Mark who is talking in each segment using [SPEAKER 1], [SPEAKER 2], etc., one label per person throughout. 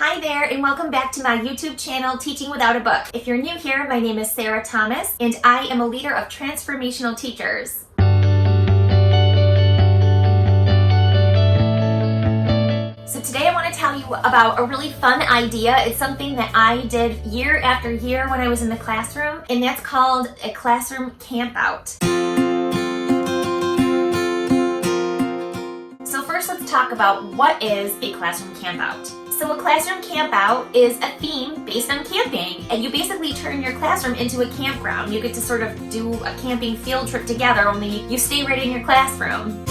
[SPEAKER 1] Hi there, and welcome back to my YouTube channel, Teaching Without a Book. If you're new here, my name is Sarah Thomas, and I am a leader of transformational teachers. So today I want to tell you about a really fun idea. It's something that I did year after year when I was in the classroom, and that's called a classroom campout. So first let's talk about what is a classroom campout. So a classroom campout is a theme based on camping, and you basically turn your classroom into a campground. You get to sort of do a camping field trip together, only you stay right in your classroom.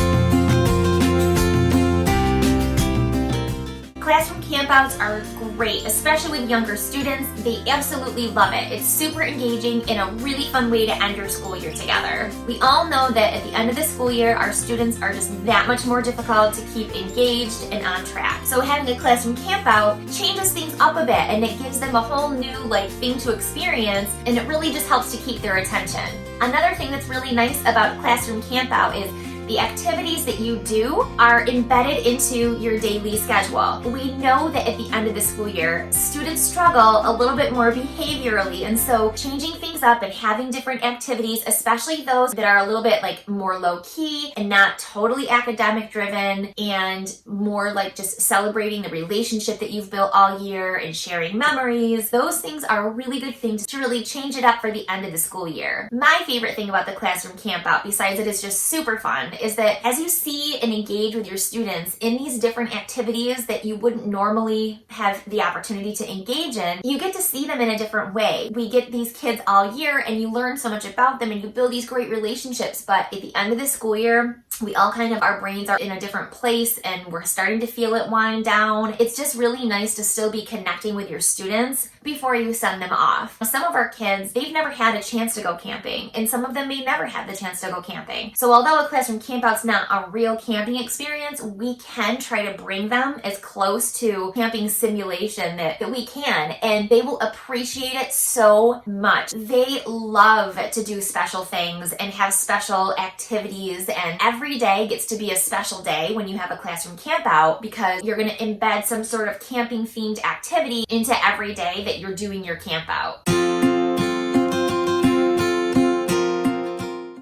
[SPEAKER 1] Classroom campouts are great, especially with younger students. They absolutely love it. It's super engaging and a really fun way to end your school year together. We all know that at the end of the school year, our students are just that much more difficult to keep engaged and on track. So having a classroom campout changes things up a bit, and it gives them a whole new thing to experience, and it really just helps to keep their attention. Another thing that's really nice about classroom campout is the activities that you do are embedded into your daily schedule. We know that at the end of the school year, students struggle a little bit more behaviorally, and so changing things up and having different activities, especially those that are a little bit more low-key and not totally academic driven, and more just celebrating the relationship that you've built all year and sharing memories, those things are really good things to really change it up for the end of the school year. My favorite thing about the classroom campout, besides it is just super fun, is that as you see and engage with your students in these different activities that you wouldn't normally have the opportunity to engage in, you get to see them in a different way. We get these kids all year and you learn so much about them and you build these great relationships, but at the end of the school year, we all our brains are in a different place and we're starting to feel it wind down. It's just really nice to still be connecting with your students before you send them off. Some of our kids, they've never had a chance to go camping, and some of them may never have the chance to go camping. So although a classroom campout's not a real camping experience, we can try to bring them as close to camping simulation that we can, and they will appreciate it so much. They love to do special things and have special activities, and every day gets to be a special day when you have a classroom campout, because you're going to embed some sort of camping themed activity into every day that you're doing your campout.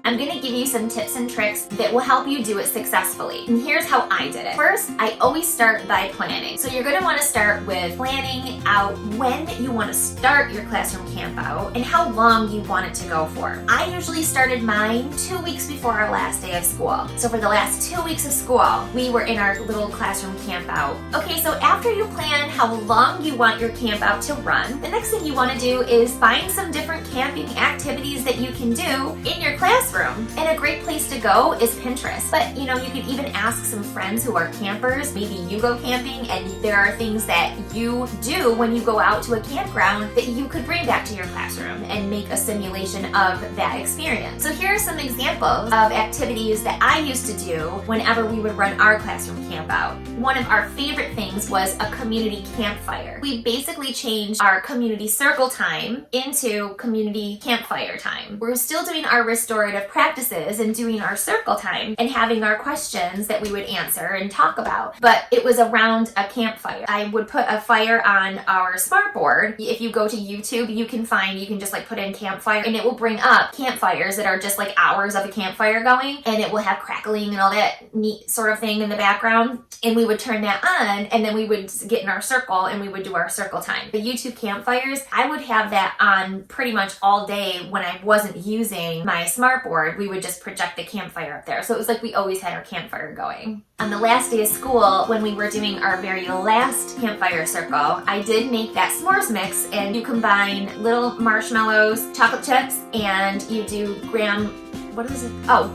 [SPEAKER 1] I'm going to give you some tips and tricks that will help you do it successfully. And here's how I did it. First, I always start by planning. So you're going to want to start with planning out when you want to start your classroom campout and how long you want it to go for. I usually started mine 2 weeks before our last day of school. So for the last 2 weeks of school, we were in our little classroom campout. Okay, so after you plan how long you want your campout to run, the next thing you want to do is find some different camping activities that you can do in your classroom. And a great place to go is Pinterest. But you could even ask some friends who are campers. Maybe you go camping and there are things that you do when you go out to a campground that you could bring back to your classroom and make a simulation of that experience. So here are some examples of activities that I used to do whenever we would run our classroom campout. One of our favorite things was a community campfire. We basically changed our community circle time into community campfire time. We're still doing our restorative practices and doing our circle time and having our questions that we would answer and talk about, but it was around a campfire. I would put a fire on our smartboard. If you go to YouTube, you can just put in campfire, and it will bring up campfires that are just hours of a campfire going, and it will have crackling and all that neat sort of thing in the background, and we would turn that on, and then we would get in our circle and we would do our circle time. The YouTube campfires, I would have that on pretty much all day when I wasn't using my smartboard. We would just project the campfire up there. So it was we always had our campfire going. On the last day of school, when we were doing our very last campfire circle, I did make that s'mores mix, and you combine little marshmallows, chocolate chips, and you do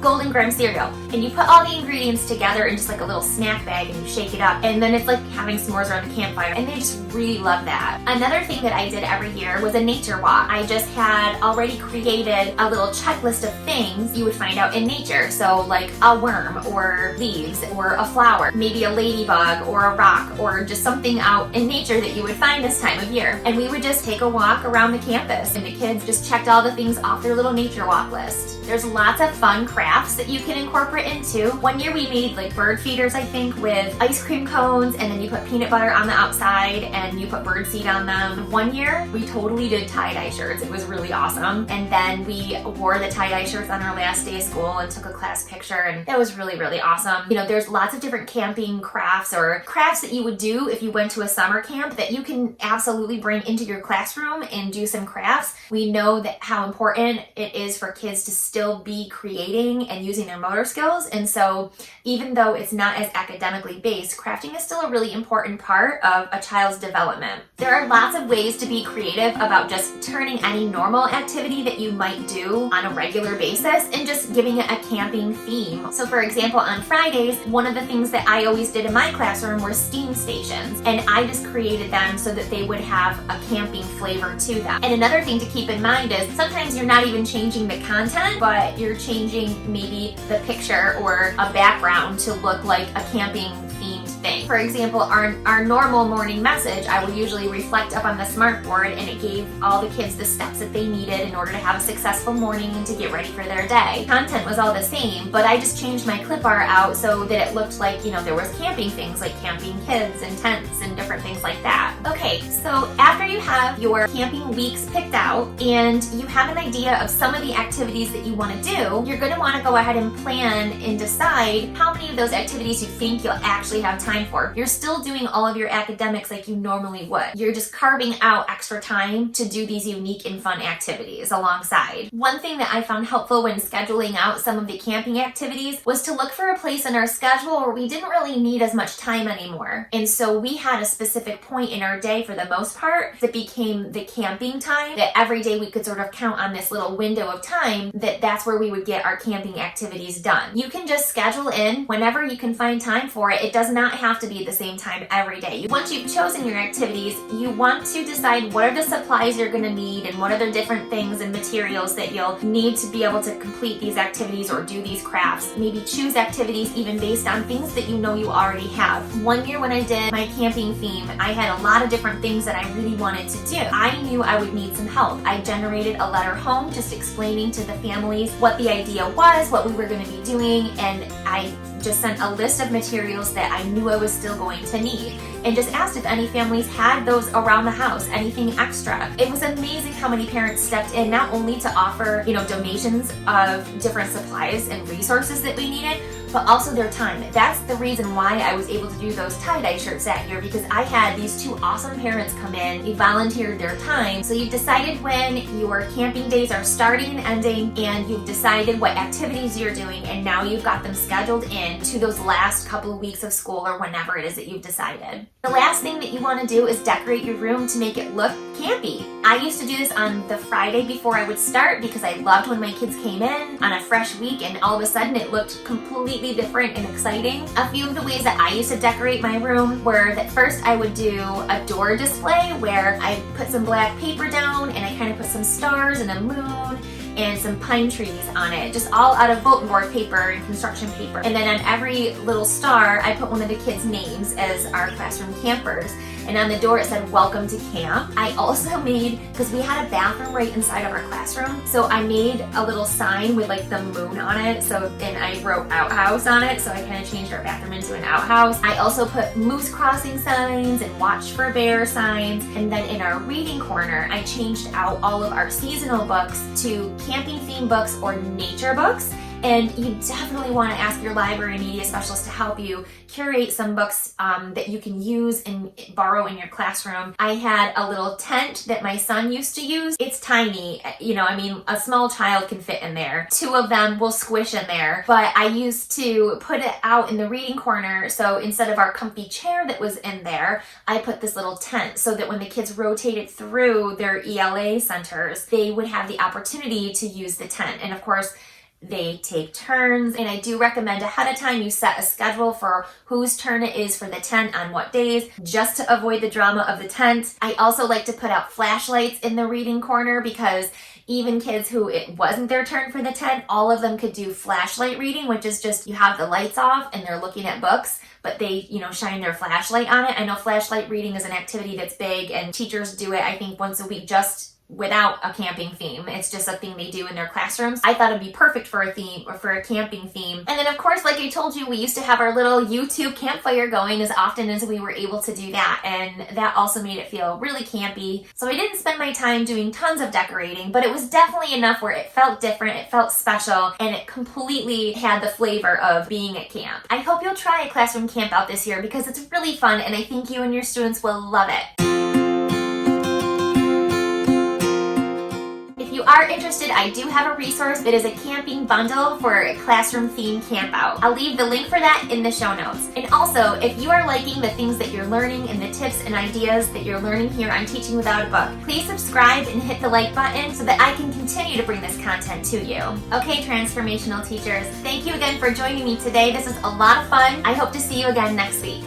[SPEAKER 1] golden graham cereal. And you put all the ingredients together in just a little snack bag, and you shake it up, and then it's like having s'mores around the campfire, and they just really love that. Another thing that I did every year was a nature walk. I just had already created a little checklist of things you would find out in nature. So a worm or leaves or a flower, maybe a ladybug or a rock or just something out in nature that you would find this time of year. And we would just take a walk around the campus, and the kids just checked all the things off their little nature walk list. There's a lot lots of fun crafts that you can incorporate into. One year we made like bird feeders, I think, with ice cream cones, and then you put peanut butter on the outside and you put bird seed on them. One year we totally did tie-dye shirts. It was really awesome. And then we wore the tie-dye shirts on our last day of school and took a class picture, and that was really, really awesome. You know, there's lots of different camping crafts or crafts that you would do if you went to a summer camp that you can absolutely bring into your classroom and do some crafts. We know that how important it is for kids to still be creating and using their motor skills. And so even though it's not as academically based, crafting is still a really important part of a child's development. There are lots of ways to be creative about just turning any normal activity that you might do on a regular basis and just giving it a camping theme. So for example, on Fridays, one of the things that I always did in my classroom were steam stations, and I just created them so that they would have a camping flavor to them. And another thing to keep in mind is sometimes you're not even changing the content, but you're changing maybe the picture or a background to look like a camping themed thing. For example, our normal morning message, I would usually reflect up on the smartboard, and it gave all the kids the steps that they needed in order to have a successful morning and to get ready for their day. Content was all the same, but I just changed my clip art out so that it looked like, you know, there was camping things like camping kids and tents and different things like that. Okay, so after you have your camping weeks picked out and you have an idea of some of the activities that you want to do, you're going to want to go ahead and plan and decide how many of those activities you think you'll actually have time for. You're still doing all of your academics like you normally would. You're just carving out extra time to do these unique and fun activities alongside. One thing that I found helpful when scheduling out some of the camping activities was to look for a place in our schedule where we didn't really need as much time anymore. And so we had a specific point in our day for the most part that became the camping time, that every day we could sort of count on this little window of time that's where we would get our camping activities done. You can just schedule in whenever you can find time for it. It does not have to be the same time every day. Once you've chosen your activities, you want to decide what are the supplies you're going to need and what are the different things and materials that you'll need to be able to complete these activities or do these crafts. Maybe choose activities even based on things that you know you already have. One year when I did my camping theme, I had a lot of different things that I really wanted to do. I knew I would need some help. I generated a letter home just explaining to the families what the idea was, what we were going to be doing, and I just sent a list of materials that I knew I was still going to need, and just asked if any families had those around the house, anything extra. It was amazing how many parents stepped in, not only to offer, you know, donations of different supplies and resources that we needed, but also their time. That's the reason why I was able to do those tie-dye shirts that year, because I had these two awesome parents come in, they volunteered their time. So you've decided when your camping days are starting and ending, and you've decided what activities you're doing, and now you've got them scheduled in to those last couple of weeks of school or whenever it is that you've decided. The last thing that you want to do is decorate your room to make it look campy. I used to do this on the Friday before I would start because I loved when my kids came in on a fresh week and all of a sudden it looked completely different and exciting. A few of the ways that I used to decorate my room were that first I would do a door display where I put some black paper down and I kind of put some stars and a moon and some pine trees on it, just all out of bulletin board paper and construction paper. And then on every little star, I put one of the kids' names as our classroom campers. And on the door it said, "Welcome to camp." I also made, because we had a bathroom right inside of our classroom, so I made a little sign with like the moon on it. So, and I wrote outhouse on it, so I kind of changed our bathroom into an outhouse. I also put moose crossing signs and watch for bear signs. And then in our reading corner, I changed out all of our seasonal books to camping theme books or nature books. And you definitely want to ask your library media specialist to help you curate some books that you can use and borrow in your classroom. I had a little tent that my son used to use. It's tiny, you know, I mean, a small child can fit in there. Two of them will squish in there, but I used to put it out in the reading corner. So instead of our comfy chair that was in there, I put this little tent so that when the kids rotated through their ELA centers, they would have the opportunity to use the tent. And of course, they take turns, and I do recommend ahead of time you set a schedule for whose turn it is for the tent on what days, just to avoid the drama of the tent. I also like to put out flashlights in the reading corner because even kids who it wasn't their turn for the tent, all of them could do flashlight reading, which is just you have the lights off and they're looking at books, but they, you know, shine their flashlight on it. I know flashlight reading is an activity that's big and teachers do it, I think, once a week just without a camping theme. It's just a thing they do in their classrooms. I thought it'd be perfect for a theme or for a camping theme. And then of course, like I told you, we used to have our little YouTube campfire going as often as we were able to do that. And that also made it feel really campy. So I didn't spend my time doing tons of decorating, but it was definitely enough where it felt different, it felt special, and it completely had the flavor of being at camp. I hope you'll try a classroom camp out this year because it's really fun and I think you and your students will love it. If you are interested, I do have a resource that is a camping bundle for a classroom theme camp out. I'll leave the link for that in the show notes. And also, if you are liking the things that you're learning and the tips and ideas that you're learning here on Teaching Without a Book, please subscribe and hit the like button so that I can continue to bring this content to you. Okay, transformational teachers, thank you again for joining me today. This is a lot of fun. I hope to see you again next week.